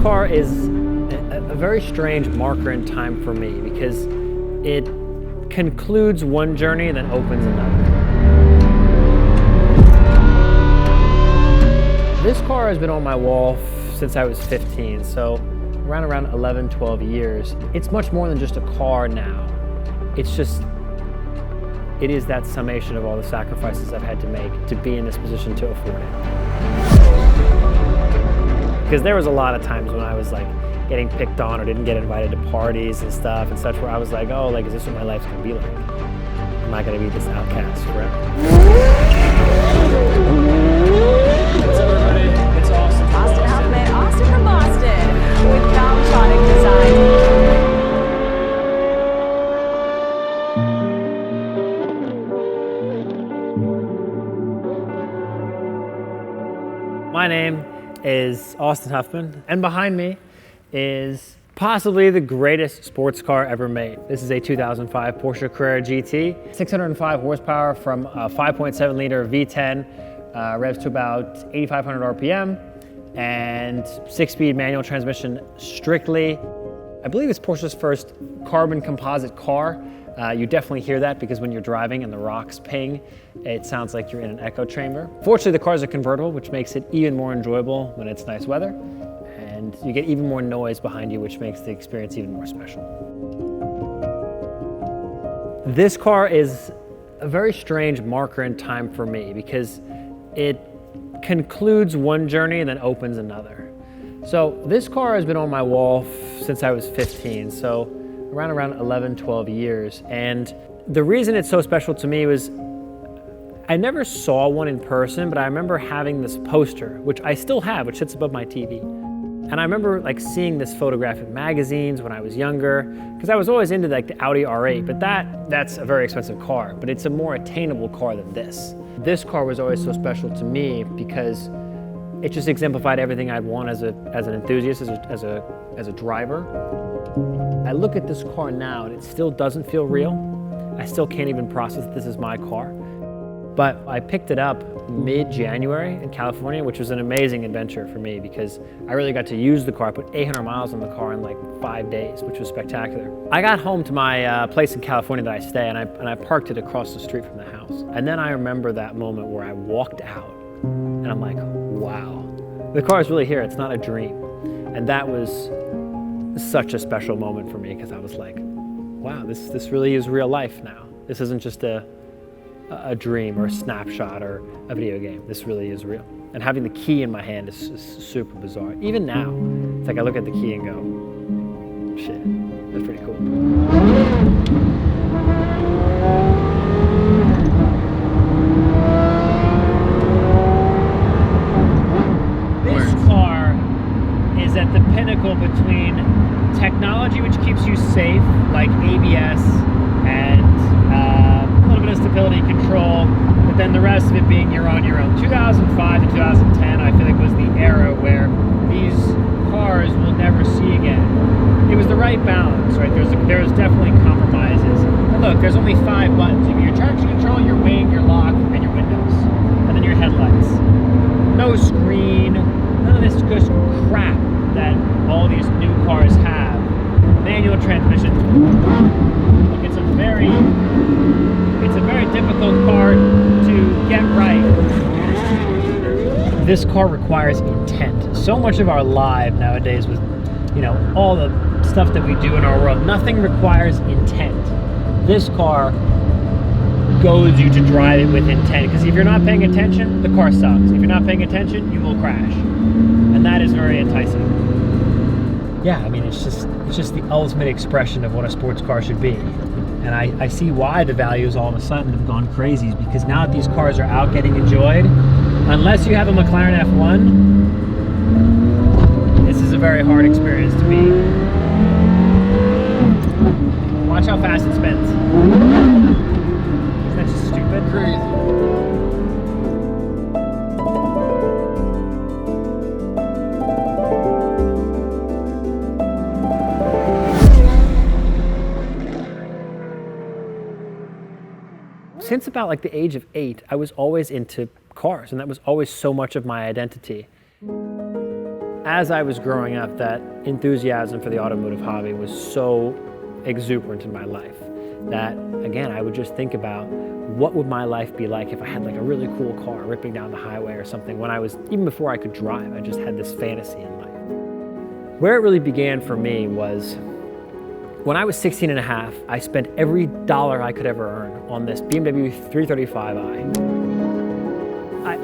car is a very strange marker in time for me because it concludes one journey and then opens another. This car has been on my wall since I was 15, so around 11, 12 years. It's much more than just a car now. It is that summation of all the sacrifices I've had to make to be in this position to afford it. Because there was a lot of times when I was like getting picked on or didn't get invited to parties and stuff and such, where I was like, oh, like, is this what my life's gonna be like? Am I gonna be this outcast forever? What's up, everybody? It's Austin. Austin Huffman, Austin from Boston, with Valvetronic Design. My name is Austin Huffman, and behind me is possibly the greatest sports car ever made. This is a 2005 Porsche Carrera GT, 605 horsepower from a 5.7 liter V10, revs to about 8,500 RPM, and 6-speed manual transmission strictly. I believe it's Porsche's first carbon composite car. You definitely hear that because when you're driving and the rocks ping, it sounds like you're in an echo chamber. Fortunately, the cars are convertible, which makes it even more enjoyable when it's nice weather. And you get even more noise behind you, which makes the experience even more special. This car is a very strange marker in time for me because it concludes one journey and then opens another. So this car has been on my wall since I was 15, so around 11, 12 years. And the reason it's so special to me was I never saw one in person, but I remember having this poster, which I still have, which sits above my TV. And I remember like seeing this photograph in magazines when I was younger, because I was always into like the Audi R8, but that's a very expensive car, but it's a more attainable car than this. This car was always so special to me because it just exemplified everything I'd want as an enthusiast, as a driver. I look at this car now and it still doesn't feel real. I still can't even process that this is my car. But I picked it up mid-January in California, which was an amazing adventure for me because I really got to use the car. I put 800 miles on the car in like 5 days, which was spectacular. I got home to my place in California that I stay, and I parked it across the street from the house. And then I remember that moment where I walked out and I'm like, wow, the car is really here. It's not a dream. And that was such a special moment for me because I was like, wow, this really is real life now. This isn't just a dream or a snapshot or a video game. This really is real. And having the key in my hand is super bizarre. Even now, it's like I look at the key and go, shit, that's pretty cool. This car is at the pinnacle between technology, which keeps you safe, like ABS and a little bit of stability control, but then the rest of it being you're on your own. 2005 to 2010, I feel like was the era where these cars will never see again. It was the right balance, right? There was definitely compromises. But look, there's only 5 buttons. You have your traction control, your wing, your lock, and your windows, and then your headlights. No screen, none of this just crap that all these new cars have. Manual transmission. Look, it's a very difficult car to get right. This car requires intent. So much of our life nowadays with, all the stuff that we do in our world, nothing requires intent. This car goads you to drive it with intent, because if you're not paying attention, the car sucks. If you're not paying attention, you will crash. And that is very enticing. Yeah, I mean, it's just the ultimate expression of what a sports car should be. And I see why the values all of a sudden have gone crazy, because now that these cars are out getting enjoyed, unless you have a McLaren F1, this is a very hard experience to be. Watch how fast it spins. Isn't that just stupid? Crazy. Since about like the age of 8, I was always into cars, and that was always so much of my identity. as I was growing up, that enthusiasm for the automotive hobby was so exuberant in my life that, again, I would just think about what would my life be like if I had like a really cool car ripping down the highway or something when I was, even before I could drive, I just had this fantasy in life. Where it really began for me was when I was 16 and a half, I spent every dollar I could ever earn on this BMW 335i.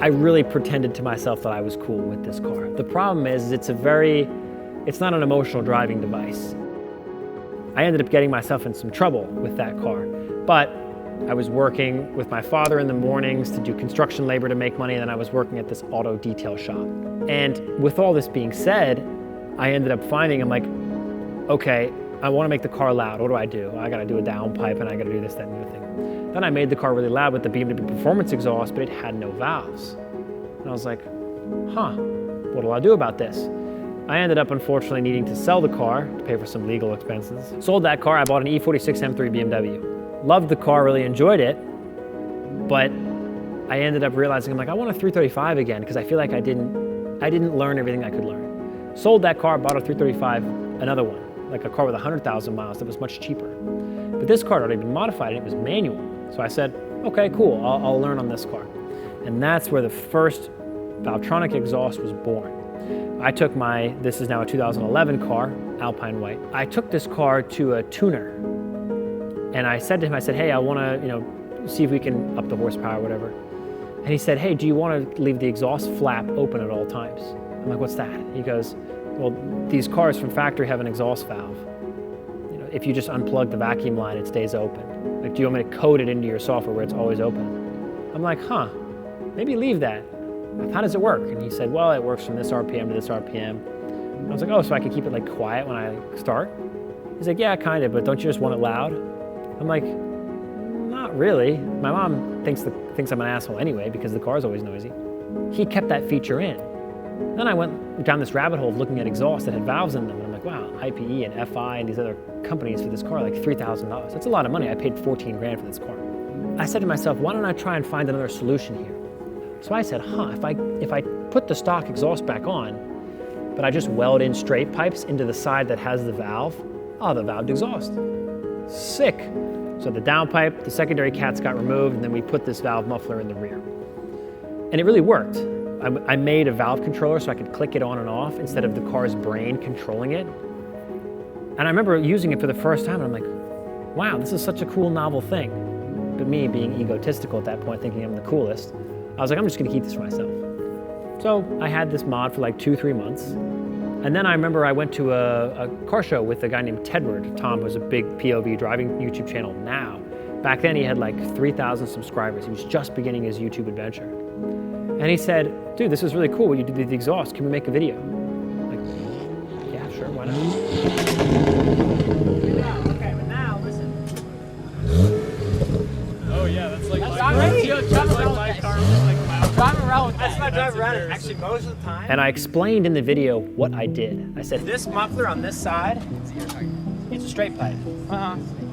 I really pretended to myself that I was cool with this car. The problem is it's not an emotional driving device. I ended up getting myself in some trouble with that car, but I was working with my father in the mornings to do construction labor to make money, and then I was working at this auto detail shop. And with all this being said, I ended up finding, I'm like, okay, I want to make the car loud. What do? I got to do a downpipe and I got to do this, that, and the other thing. Then I made the car really loud with the BMW Performance exhaust, but it had no valves. And I was like, what do I do about this? I ended up unfortunately needing to sell the car to pay for some legal expenses. Sold that car, I bought an E46 M3 BMW. Loved the car, really enjoyed it, but I ended up realizing, I'm like, I want a 335 again because I feel like I didn't learn everything I could learn. Sold that car, bought a 335, another one, like a car with 100,000 miles that was much cheaper. But this car had already been modified and it was manual. So I said, okay, cool, I'll learn on this car. And that's where the first Valvetronic exhaust was born. I took this is now a 2011 car, Alpine White. I took this car to a tuner and I said to him, I said, hey, I want to, see if we can up the horsepower, whatever. And he said, hey, do you want to leave the exhaust flap open at all times? I'm like, what's that? He goes, well, these cars from factory have an exhaust valve. If you just unplug the vacuum line, it stays open. Like, do you want me to code it into your software where it's always open? I'm like, maybe leave that. How does it work? And he said, well, it works from this RPM to this RPM. I was like, oh, so I can keep it like quiet when I start? He's like, yeah, kind of, but don't you just want it loud? I'm like, not really. My mom thinks I'm an asshole anyway because the car's always noisy. He kept that feature in. Then I went down this rabbit hole of looking at exhausts that had valves in them, and I'm like, wow, IPE and FI and these other companies for this car, like $3,000. That's a lot of money. I paid 14 grand for this car. I said to myself, why don't I try and find another solution here? So I said, if I put the stock exhaust back on, but I just weld in straight pipes into the side that has the valve, the valved exhaust. Sick. So the downpipe, the secondary cats got removed, and then we put this valve muffler in the rear. And it really worked. I made a valve controller so I could click it on and off instead of the car's brain controlling it. And I remember using it for the first time, and I'm like, wow, this is such a cool, novel thing. But me being egotistical at that point, thinking I'm the coolest, I was like, I'm just gonna keep this for myself. So I had this mod for like 2-3 months. And then I remember I went to a car show with a guy named Tedward. Tom was a big POV driving YouTube channel now. Back then he had like 3,000 subscribers. He was just beginning his YouTube adventure. And he said, dude, this is really cool what you did with the exhaust. Can we make a video? I'm like, yeah, sure, why not? Okay, but now, listen. Oh yeah, that's like my car was like loud. Driving around with That's not driving around. Actually, most of the time. And I explained in the video what I did. I said, this muffler on this side, it's a straight pipe.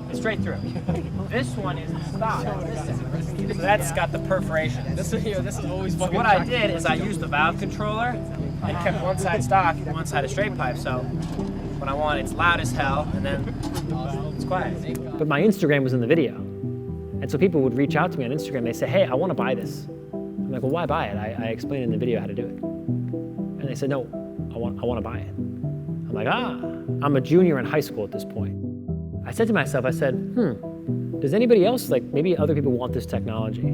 It's straight through. This one is the stock. So that's got the perforation. This is always fucking. What I did is I used the valve controller and kept one side stock and one side a straight pipe. So when I want, it's loud as hell, and then it's quiet. But my Instagram was in the video. And so people would reach out to me on Instagram. They say, hey, I want to buy this. I'm like, well, why buy it? I explained in the video how to do it. And they said, no, I want to buy it. I'm like, I'm a junior in high school at this point. I said to myself, I said, does anybody else, like maybe other people want this technology?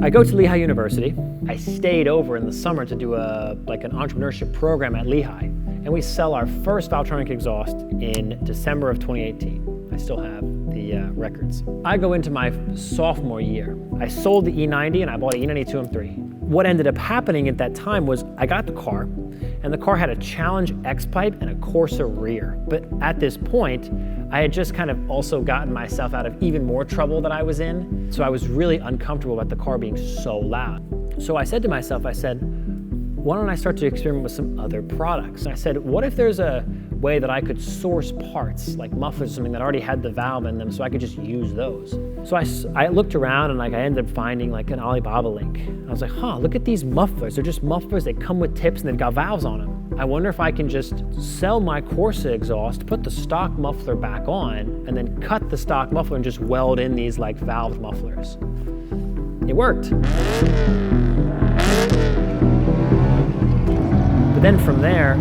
I go to Lehigh University. I stayed over in the summer to do an entrepreneurship program at Lehigh. And we sell our first Valvetronic exhaust in December of 2018. I still have the records. I go into my sophomore year. I sold the E90 and I bought an E92 M3. What ended up happening at that time was I got the car, and the car had a Challenge X pipe and a Corsa rear. But at this point, I had just kind of also gotten myself out of even more trouble that I was in. So I was really uncomfortable about the car being so loud. So I said to myself, I said, why don't I start to experiment with some other products? And I said, what if there's a way that I could source parts, like mufflers or something that already had the valve in them, so I could just use those. So I looked around and like I ended up finding like an Alibaba link. I was like, huh, look at these mufflers. They're just mufflers, they come with tips and they've got valves on them. I wonder if I can just sell my Corsa exhaust, put the stock muffler back on, and then cut the stock muffler and just weld in these like valved mufflers. It worked. But then from there,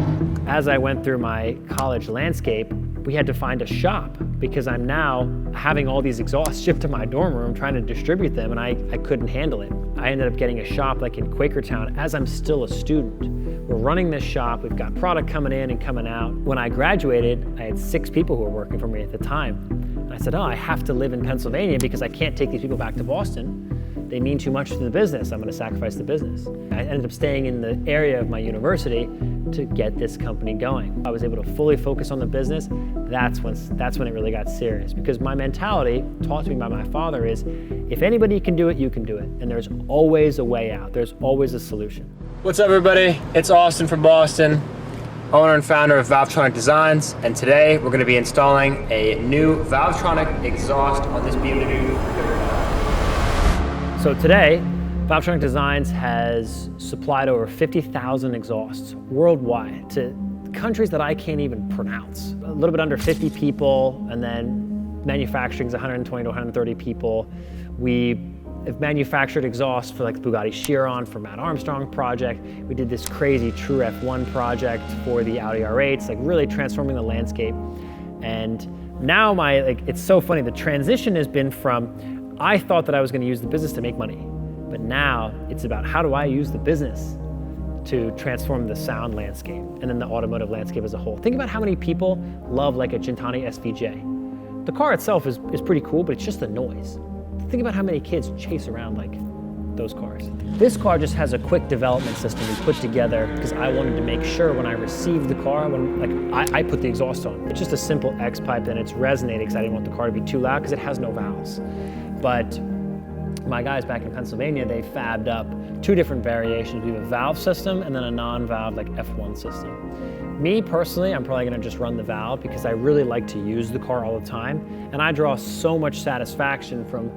as I went through my college landscape, we had to find a shop because I'm now having all these exhausts shipped to my dorm room trying to distribute them, and I couldn't handle it. I ended up getting a shop like in Quakertown as I'm still a student. We're running this shop, we've got product coming in and coming out. When I graduated, I had 6 people who were working for me at the time. And I said, oh, I have to live in Pennsylvania because I can't take these people back to Boston. They mean too much to the business, I'm gonna sacrifice the business. I ended up staying in the area of my university to get this company going. I was able to fully focus on the business. That's when it really got serious, because my mentality, taught to me by my father, is if anybody can do it, you can do it. And there's always a way out. There's always a solution. What's up, everybody? It's Austin from Boston, owner and founder of Valvetronic Designs, and today we're going to be installing a new Valvetronic exhaust on this BMW. So today, Valvetronic Designs has supplied over 50,000 exhausts worldwide to countries that I can't even pronounce. A little bit under 50 people, and then manufacturing is 120 to 130 people. We have manufactured exhausts for like the Bugatti Chiron for Matt Armstrong project. We did this crazy True F1 project for the Audi R8s, like really transforming the landscape. And now it's so funny, the transition has been from, I thought that I was gonna use the business to make money, but now it's about how do I use the business to transform the sound landscape and then the automotive landscape as a whole. Think about how many people love like a Gentani SVJ. The car itself is pretty cool, but it's just the noise. Think about how many kids chase around like those cars. This car just has a quick development system we put together because I wanted to make sure when I received the car, I put the exhaust on. It's just a simple X pipe and it's resonating because I didn't want the car to be too loud because it has no valves. But my guys back in Pennsylvania, they fabbed up 2 different variations. We have a valve system and then a non-valve like F1 system. Me personally, I'm probably gonna just run the valve because I really like to use the car all the time. And I draw so much satisfaction from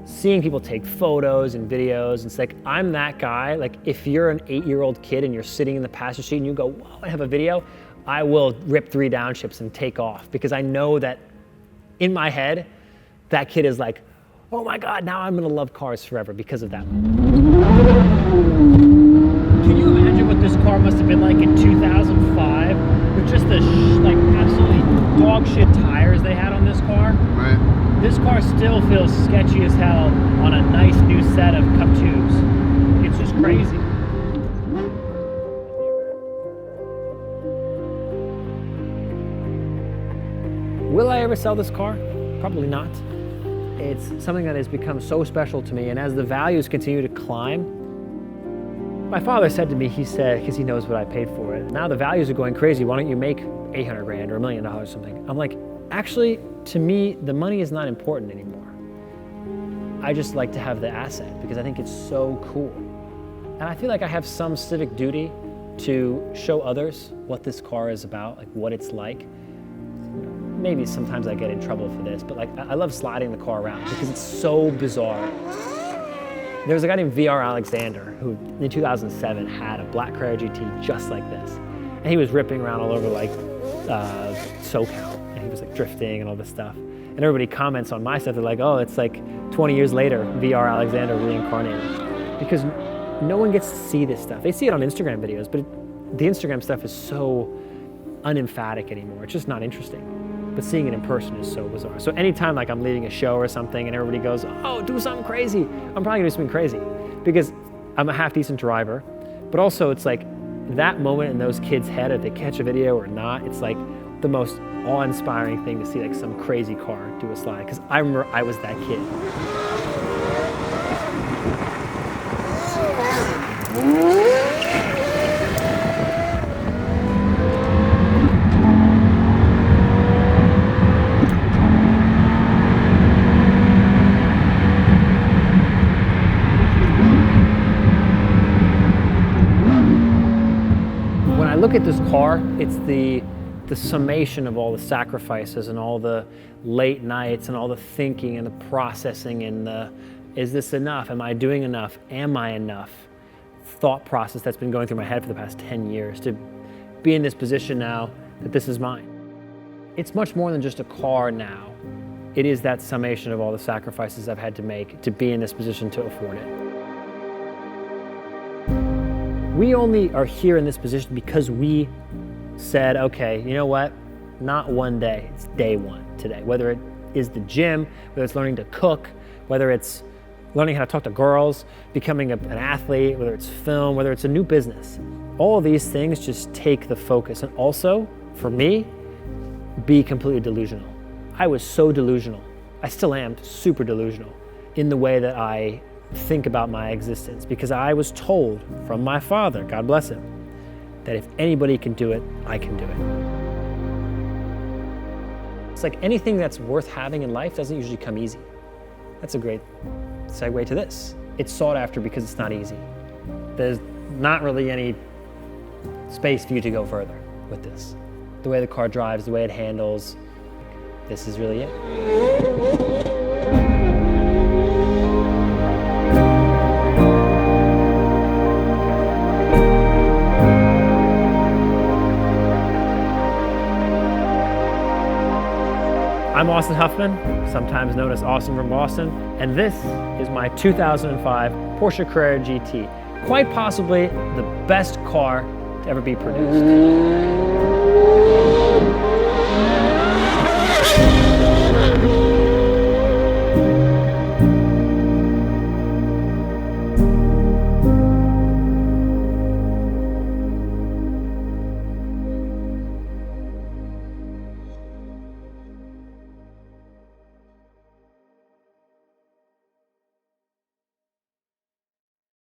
seeing people take photos and videos. It's like, I'm that guy. Like if you're an 8-year-old kid and you're sitting in the passenger seat and you go, whoa, I have a video, I will rip 3 downshifts and take off because I know that in my head, that kid is like, oh my God, now I'm gonna love cars forever because of that. Can you imagine what this car must have been like in 2005 with just the like absolutely dog shit tires they had on this car? Right. This car still feels sketchy as hell on a nice new set of Cup 2s. It's just crazy. Will I ever sell this car? Probably not. It's something that has become so special to me, and as the values continue to climb, my father said to me, he said, because he knows what I paid for it, now the values are going crazy, why don't you make 800 grand or $1 million or something? I'm like, actually, to me, the money is not important anymore. I just like to have the asset because I think it's so cool. And I feel like I have some civic duty to show others what this car is about, like what it's like. Maybe sometimes I get in trouble for this, but like I love sliding the car around because it's so bizarre. There was a guy named VR Alexander who in 2007 had a black Carrera GT just like this. And he was ripping around all over like SoCal. And he was like drifting and all this stuff. And everybody comments on my stuff, they're like, oh, it's like 20 years later, VR Alexander reincarnated. Because no one gets to see this stuff. They see it on Instagram videos, but the Instagram stuff is so unemphatic anymore. It's just not interesting. But seeing it in person is so bizarre. So anytime like I'm leaving a show or something and everybody goes, oh, do something crazy, I'm probably gonna do something crazy because I'm a half decent driver. But also it's like that moment in those kids' head, if they catch a video or not, it's like the most awe-inspiring thing to see like some crazy car do a slide. Because I remember I was that kid. Look at this car, it's the the summation of all the sacrifices and all the late nights and all the thinking and the processing and the, is this enough? Am I doing enough? Am I enough? Thought process that's been going through my head for the past 10 years to be in this position now that this is mine. It's much more than just a car now. It is that summation of all the sacrifices I've had to make to be in this position to afford it. We only are here in this position because we said, okay, you know what? Not one day, it's day one today. Whether it is the gym, whether it's learning to cook, whether it's learning how to talk to girls, becoming an athlete, whether it's film, whether it's a new business. All of these things just take the focus. And also, for me, be completely delusional. I was so delusional. I still am super delusional in the way that I think about my existence, because I was told from my father, God bless him, that if anybody can do it, I can do it. It's like anything that's worth having in life doesn't usually come easy. That's a great segue to this. It's sought after because it's not easy. There's not really any space for you to go further with this. The way the car drives, the way it handles, this is really it. I'm Austin Huffman, sometimes known as Austin from Boston, and this is my 2005 Porsche Carrera GT. Quite possibly the best car to ever be produced.